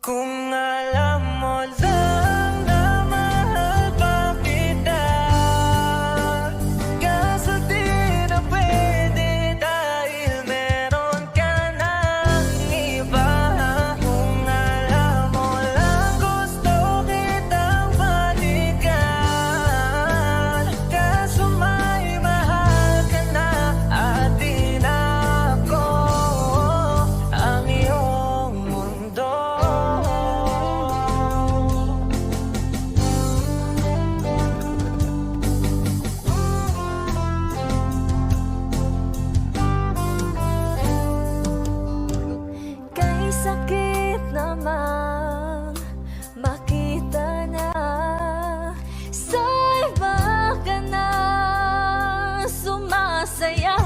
Kung alam mo lang na mahal pa kita, kaso di na pwede dahil meron ka ng iba. Kung alam mo lang gusto kitang balikan, kaso may mahal ka na at di na ako ang iyong mundo. Kay sakit naman makita na sa iba ka na sumasaya.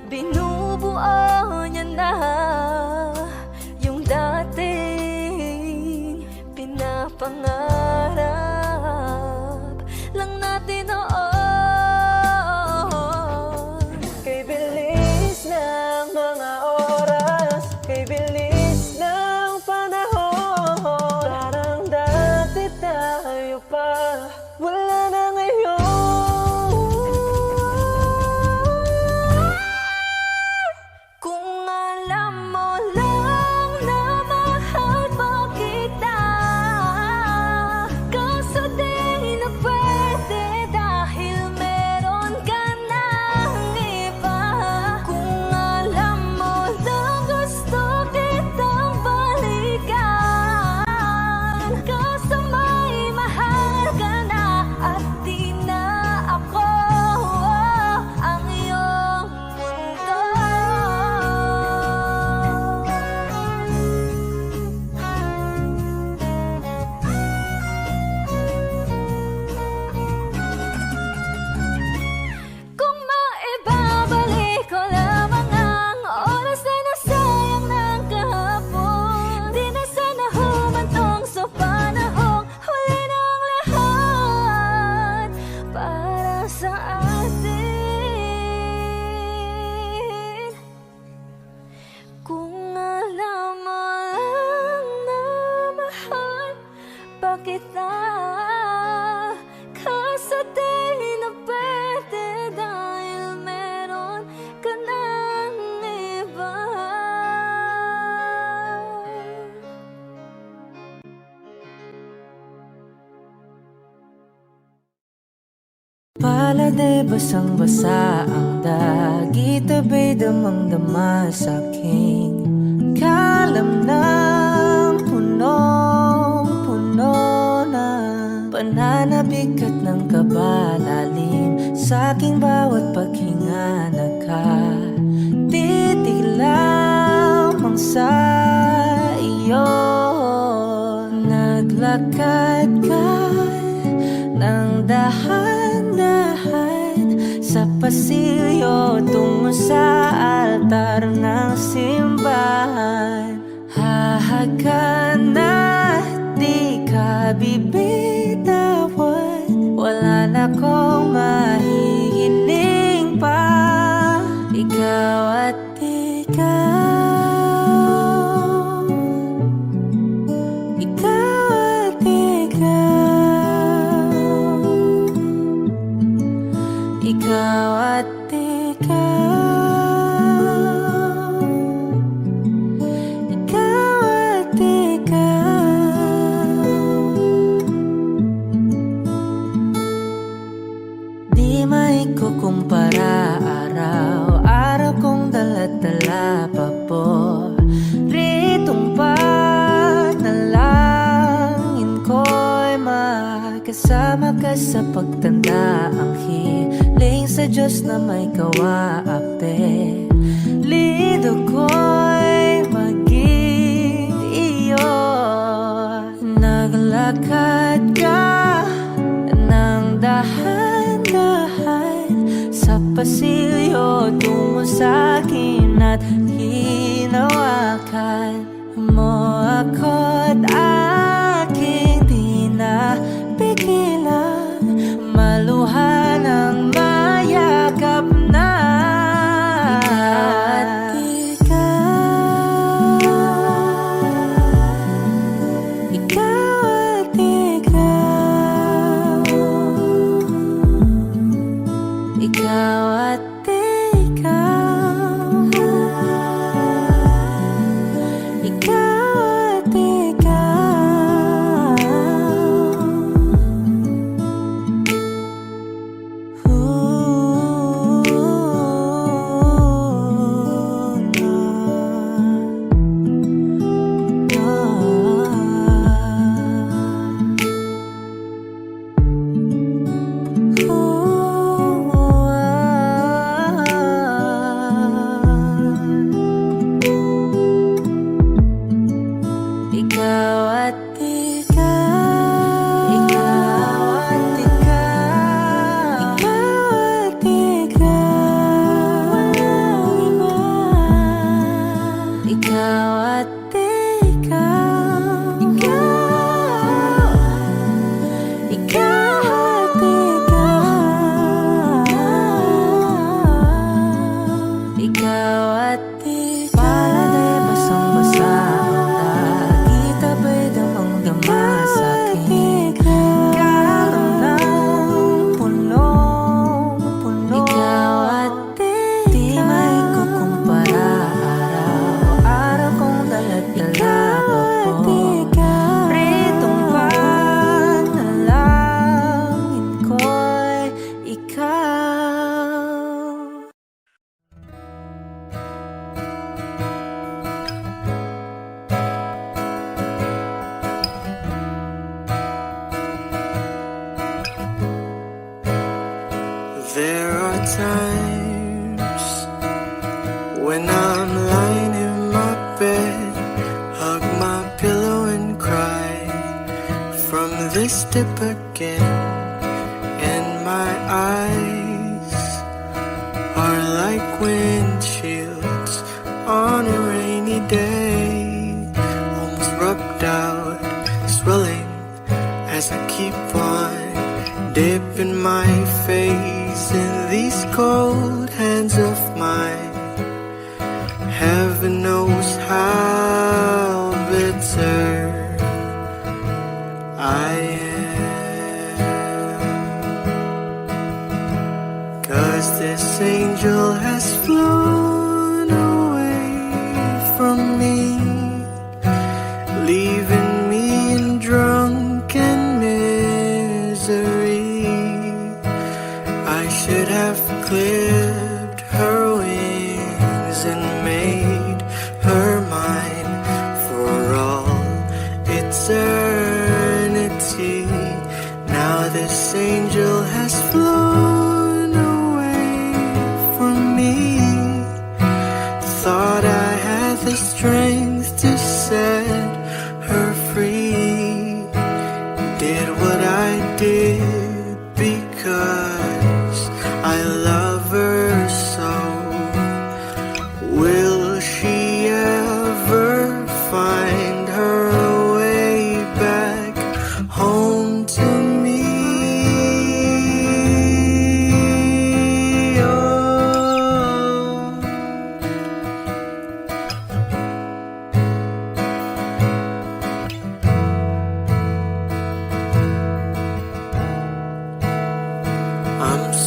Binubuo niya na yung dating pinapangarap lang natin noon. Kay bilis ng mga oras, kay bilis ng panahon, parang dati tayo pa, wala na ngayon. kita kaso di na pwede dahil meron ka ng iba. Palad basang-basa ang dagit, abay damang-dama sa aking kalam ng punong-puno na pananabik at ng kabalalim sa aking bawat paghinga. Nakatitig lamang sa iyo, naglakad ka ng dahan-dahan sa pasilyo tungo sa altar ng simbahan. Hahagan at di ka bibitawan, wala na kong mahihiling pa. Ikaw at ikaw, ikaw at ikaw, ikaw at ikaw, ikaw at ikaw. Di maikukumpara, araw-araw kong dala-dala paboritong panalangin ko'y makasama ka sa pagtanda. Ang hiling sa Diyos na may kawaape, lido ko'y maging iyo. Naglakad ka ng dahan-dahan sa pasilyo tungo sa akin at hinawakan mo ako't aking di na pigilan, maluha ng mayakap na. Ikaw at ikaw, ikaw at ikaw, ikaw at ikaw. Ikaw at ikaw, ikaw at ikaw, ikaw at ikaw, walang iba. Ikaw at ikaw, ikaw, ikaw at ikaw, ikaw at ikaw. Palad basang-basa ang dagit, abay damang-dama sa aking kalam ng punong-puno. Ikaw at ikaw, di maikukumpara, araw-araw kong dala-dala paboritong panalangin ko'y ikaw. There are times when I'm lying in my bed, hug my pillow and cry from this dip again. And my eyes are like windshields on a rainy day, almost rubbed out, swelling as I keep on dipping my face in these cold hands of mine. Heaven knows how bitter I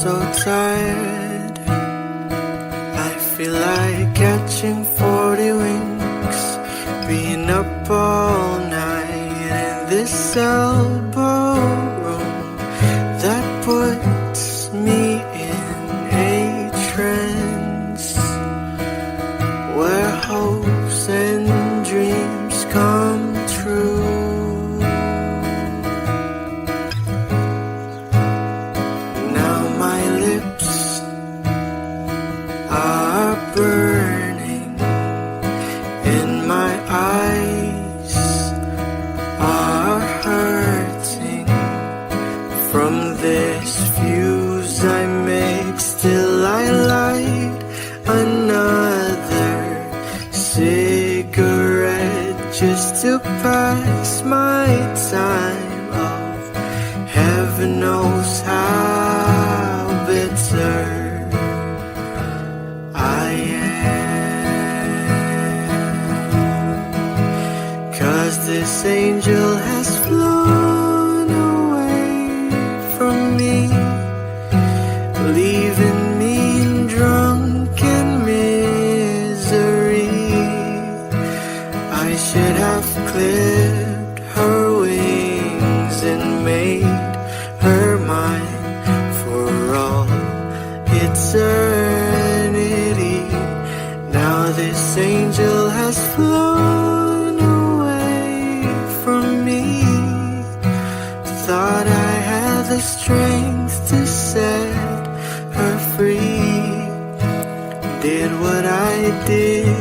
so tired. I feel like catching 40 winks, being up all night in this elbow room that puts me in a trance where hopes and dreams come true. Now my lips are burning and my eyes are hurting from this fuse I make. Still I light another cigarette just to pass my time of heaven knows how bitter I am. 'Cause this angel has flown away from me, leaving me in drunken misery. I should have clipped her wings and made her mine for all eternity. Now this angel has flown away from me. Thought I had the strength to set her free. Did what I did